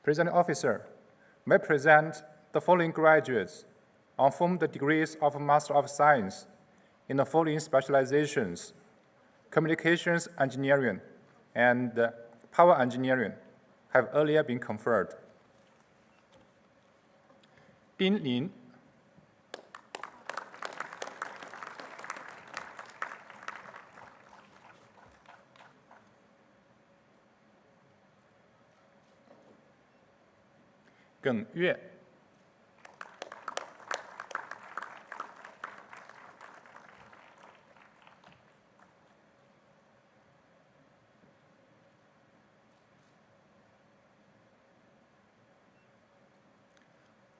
Presiding officer, may present the following graduates on whom the degrees of Master of Science in the following specializations communications engineering, and power engineering have earlier been conferred. 濒临 耿月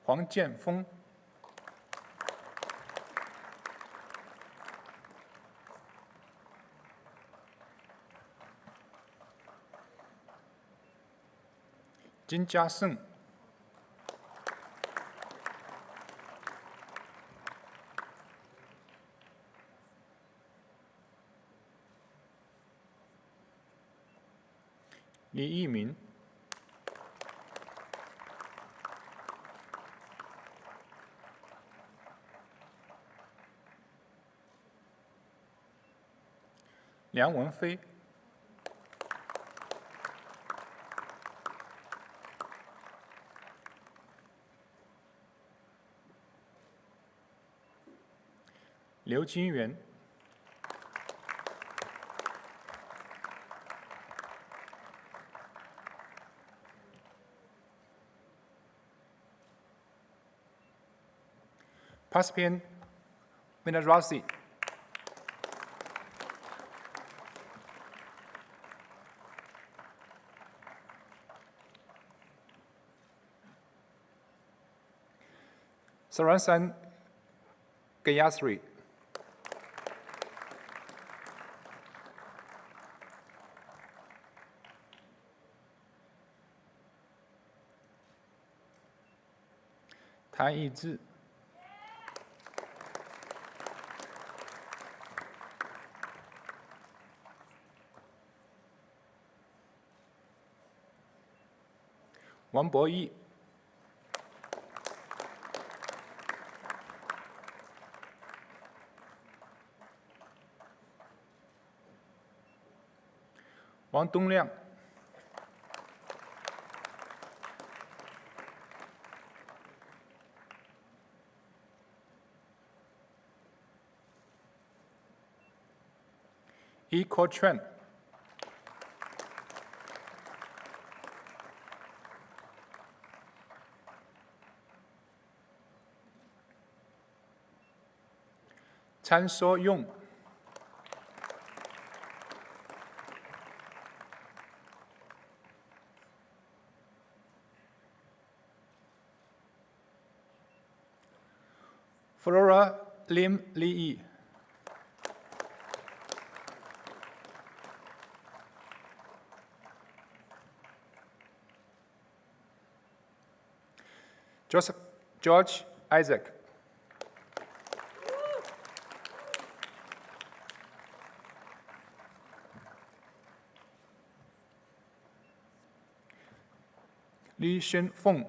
黄剑锋 金家胜 李义民 梁文飞 刘金元 Paspian Minarasi Saransan Gayatri 谭义志 王博义 王东亮 Equal Trend 参所用 Flora Lim Li ，George Isaac 李轩凤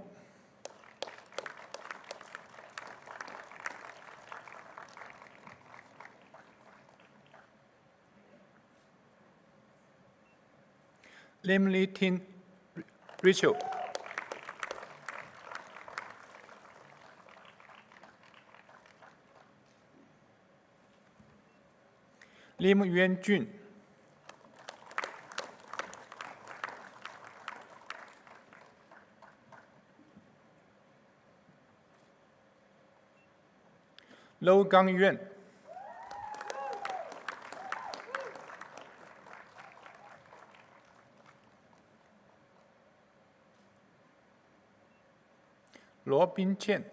Lim Li Tin Rachel 林渊俊 楼刚苑 罗宾倩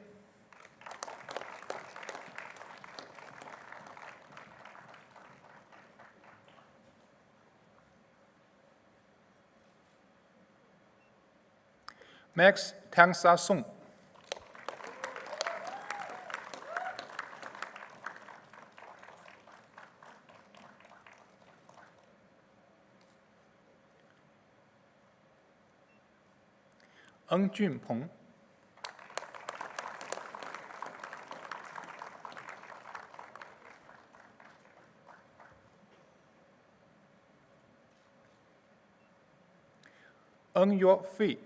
Max Tangsa Song 恩俊鹏 earn your fee.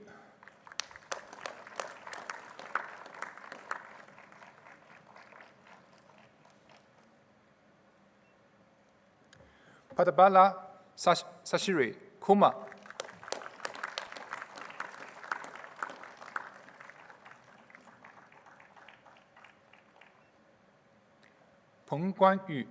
Padbala Sashiri Kuma. Peng Guanyu.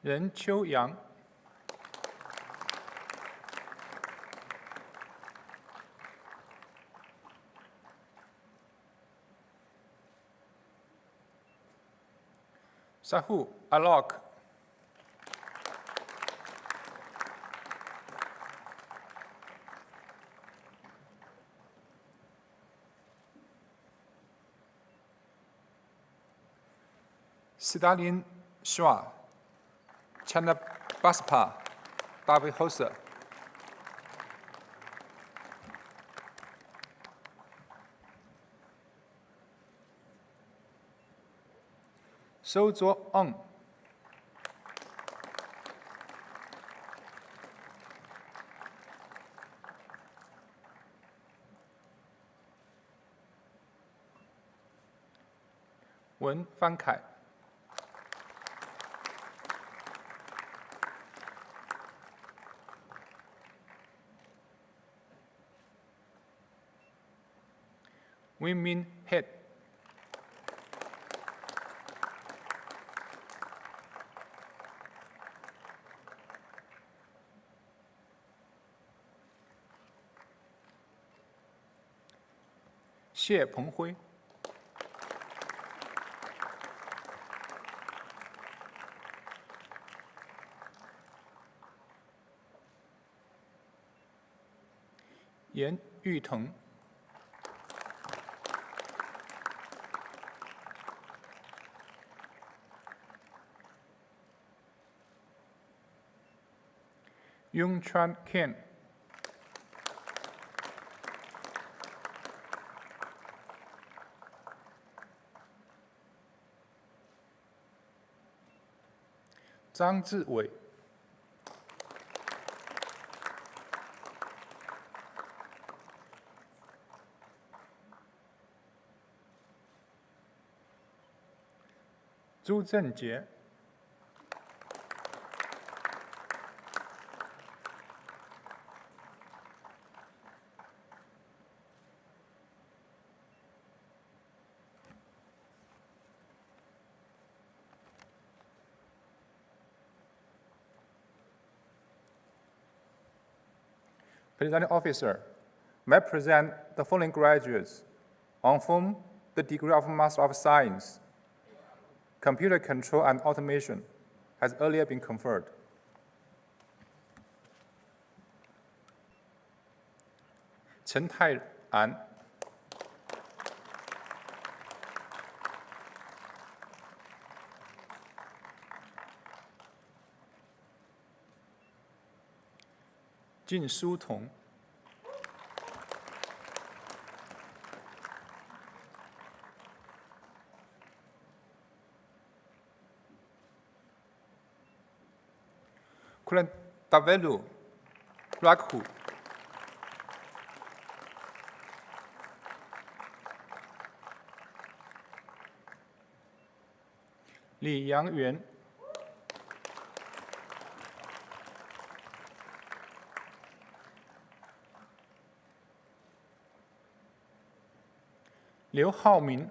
Ren Qiuyang. Sahu Alok. Stalin Shua. Chana Baspa. David Hoser. Shou Zuo Eng. Wen Fankai. Winmin Head.谢鹏辉。严玉腾。Yongchuan Ken。张志伟。朱正杰。Presiding officer, may I present the following graduates on whom the degree of Master of Science, Computer Control and Automation has earlier been conferred. Chen Tai'an. Jin Su Tong. Kulen Tavelu Rakhu. Li Yangyuan. Liu Haomin.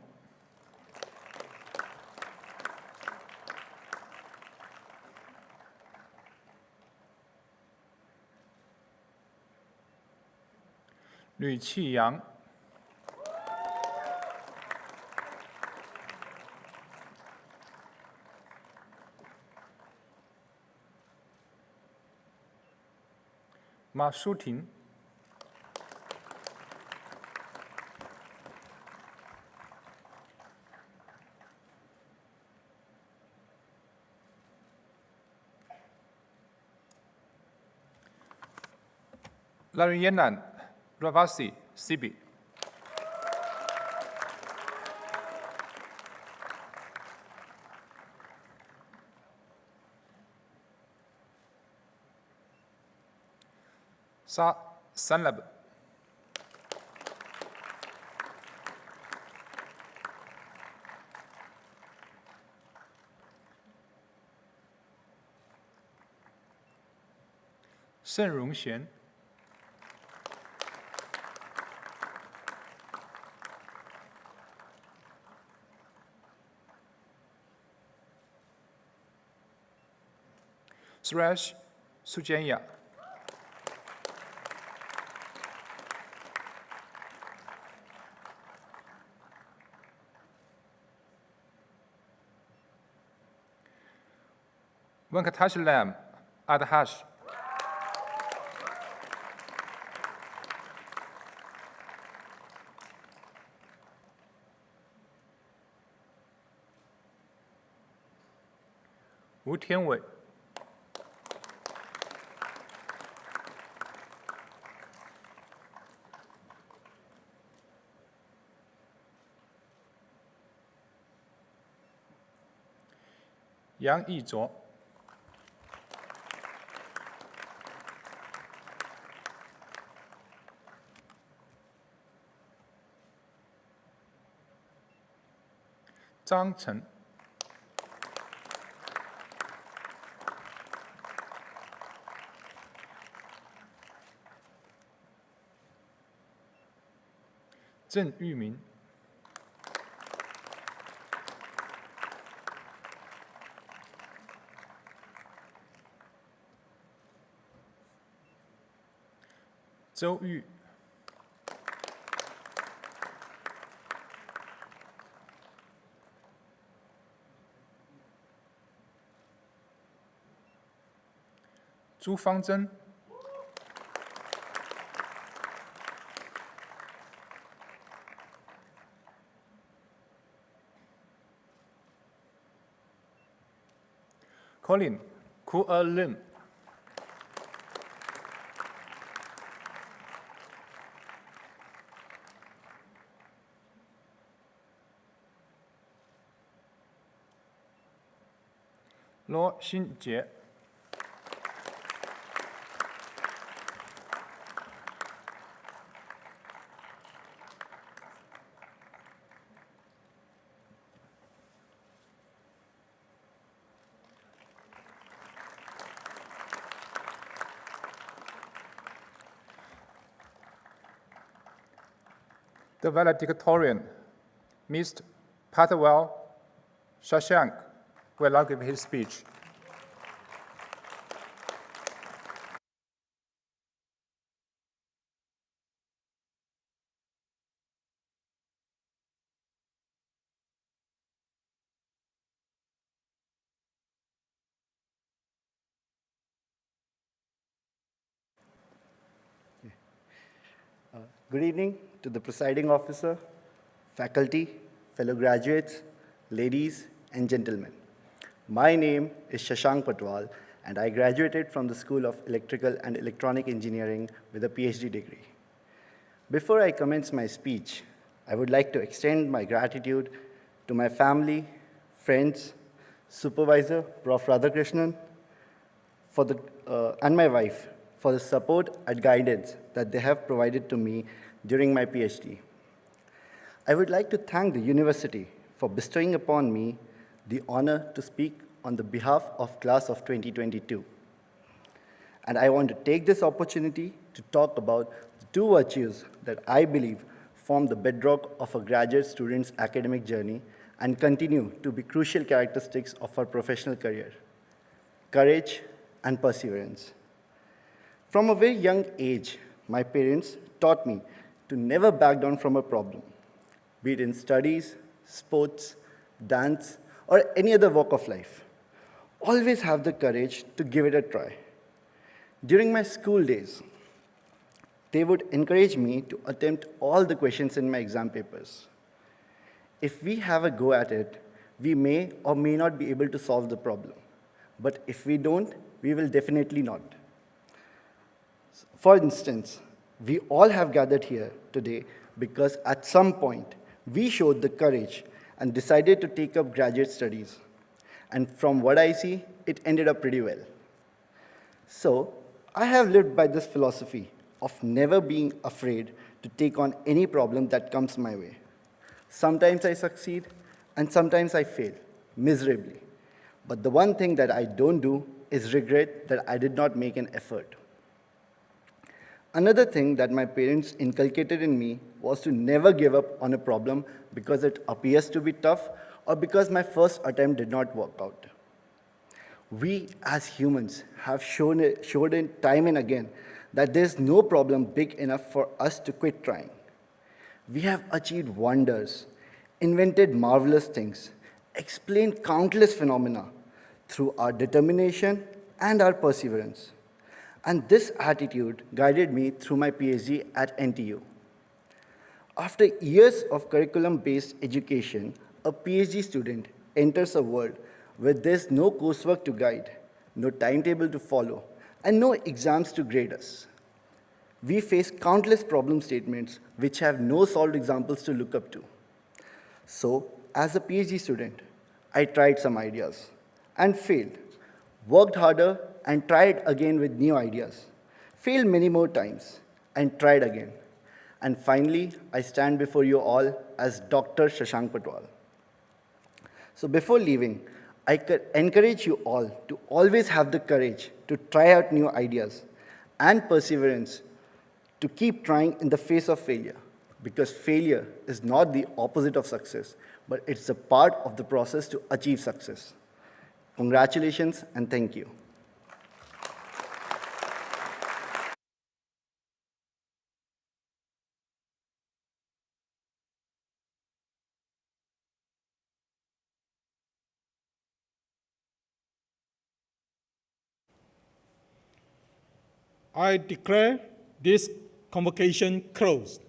吕启阳。马淑婷。Larianan Ravasi Sibi. Sanlab. Shen Rongxian. Suresh Sujanya. Venkatachalam Adhash. Wu Tianwei. Yang Yizhuo. Zhang Chen. Zheng Yumin. Zhou Yu. Zhu Fangzhen. Colin Ku-Lim. Luo Xinjie. The valedictorian, Mr. Patwell Shashank, will now give his speech. Good evening to the presiding officer, faculty, fellow graduates, ladies and gentlemen. My name is Shashank Patwal, and I graduated from the School of Electrical and Electronic Engineering with a PhD degree. Before I commence my speech, I would like to extend my gratitude to my family, friends, supervisor, Prof. Radhakrishnan, and my wife for the support and guidance that they have provided to me during my PhD. I would like to thank the university for bestowing upon me the honor to speak on the behalf of class of 2022. And I want to take this opportunity to talk about the two virtues that I believe form the bedrock of a graduate student's academic journey and continue to be crucial characteristics of our professional career: courage and perseverance. From a very young age, my parents taught me to never back down from a problem, be it in studies, sports, dance, or any other walk of life. Always have the courage to give it a try. During my school days, they would encourage me to attempt all the questions in my exam papers. If we have a go at it, we may or may not be able to solve the problem. But if we don't, we will definitely not. For instance, we all have gathered here today because at some point, we showed the courage and decided to take up graduate studies. And from what I see, it ended up pretty well. So, I have lived by this philosophy of never being afraid to take on any problem that comes my way. Sometimes I succeed, and sometimes I fail, miserably. But the one thing that I don't do is regret that I did not make an effort. Another thing that my parents inculcated in me was to never give up on a problem because it appears to be tough or because my first attempt did not work out. We as humans have shown it time and again that there's no problem big enough for us to quit trying. We have achieved wonders, invented marvelous things, explained countless phenomena through our determination and our perseverance. And this attitude guided me through my PhD at NTU. After years of curriculum-based education, a PhD student enters a world where there's no coursework to guide, no timetable to follow, and no exams to grade us. We face countless problem statements which have no solved examples to look up to. So, as a PhD student, I tried some ideas and failed, worked harder and tried again with new ideas, failed many more times and tried again. And finally, I stand before you all as Dr. Shashank Patwal. So before leaving, I encourage you all to always have the courage to try out new ideas and perseverance to keep trying in the face of failure, because failure is not the opposite of success, but it's a part of the process to achieve success. Congratulations and thank you. I declare this convocation closed.